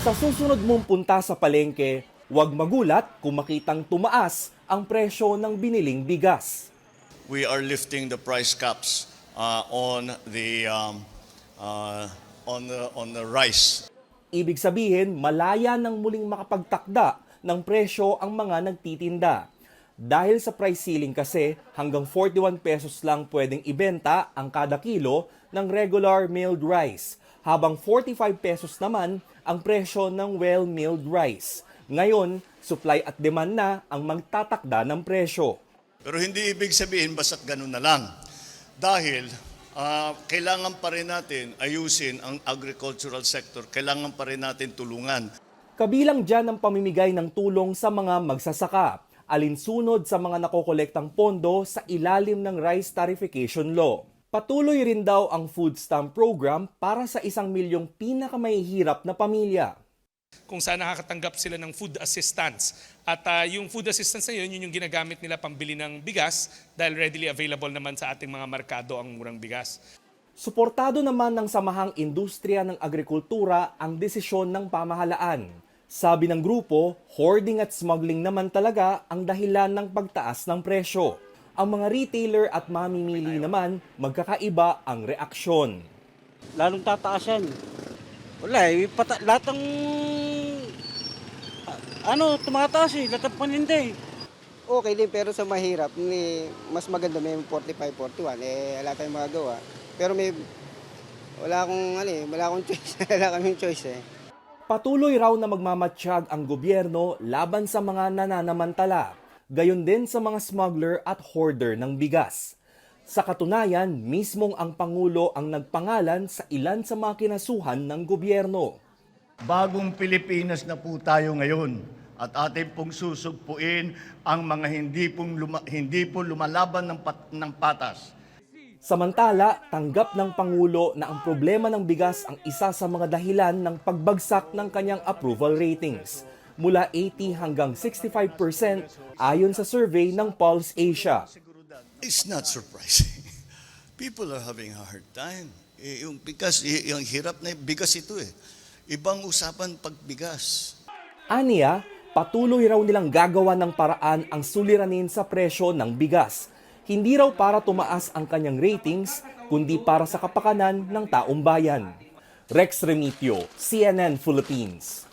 Sa susunod mong punta sa palengke, huwag magulat kung makitang tumaas ang presyo ng biniling bigas. We are lifting the price caps on the rice. Ibig sabihin, malaya nang muling makapagtakda ng presyo ang mga nagtitinda. Dahil sa price ceiling kasi, hanggang 41 pesos lang pwedeng ibenta ang kada kilo ng regular milled rice, habang 45 pesos naman ang presyo ng well-milled rice. Ngayon, supply at demand na ang magtatakda ng presyo. Pero hindi ibig sabihin basta't ganun na lang. Dahil kailangan pa rin natin ayusin ang agricultural sector, kailangan pa rin natin tulungan. Kabilang dyan ang pamimigay ng tulong sa mga magsasaka, alinsunod sa mga nakokolektang pondo sa ilalim ng Rice Tarification Law. Patuloy rin daw ang food stamp program para sa 1 milyong pinakamahihirap na pamilya. Kung saan nakakatanggap sila ng food assistance. At yung food assistance na yun yung ginagamit nila pambili ng bigas dahil readily available naman sa ating mga merkado ang murang bigas. Suportado naman ng Samahang Industriya ng Agrikultura ang desisyon ng pamahalaan. Sabi ng grupo, hoarding at smuggling naman talaga ang dahilan ng pagtaas ng presyo. Ang mga retailer at mamimili naman, magkakaiba ang reaksyon. Lalong tataas yan. Wala lahat ng tumataas lahat ng paninda Okay din pero sa mahirap, mas maganda may 45, 41, wala tayong magagawa. Pero wala akong choice, wala kaming choice Patuloy raw na magmamatsyag ang gobyerno laban sa mga nananamantala, gayon din sa mga smuggler at hoarder ng bigas. Sa katunayan, mismong ang Pangulo ang nagpangalan sa ilan sa mga kinasuhan ng gobyerno. Bagong Pilipinas na po tayo ngayon at atin pong susugpuin ang mga hindi po lumalaban ng patas. Samantala, tanggap ng Pangulo na ang problema ng bigas ang isa sa mga dahilan ng pagbagsak ng kanyang approval ratings, mula 80 hanggang 65% ayon sa survey ng Pulse Asia. It's not surprising. People are having a hard time. Yung bigas, yung hirap na bigas ito Ibang usapan pag bigas. Aniya, patuloy raw nilang gagawa ng paraan ang suliranin sa presyo ng bigas. Hindi raw para tumaas ang kanyang ratings, kundi para sa kapakanan ng taong bayan. Rex Remitio, CNN Philippines.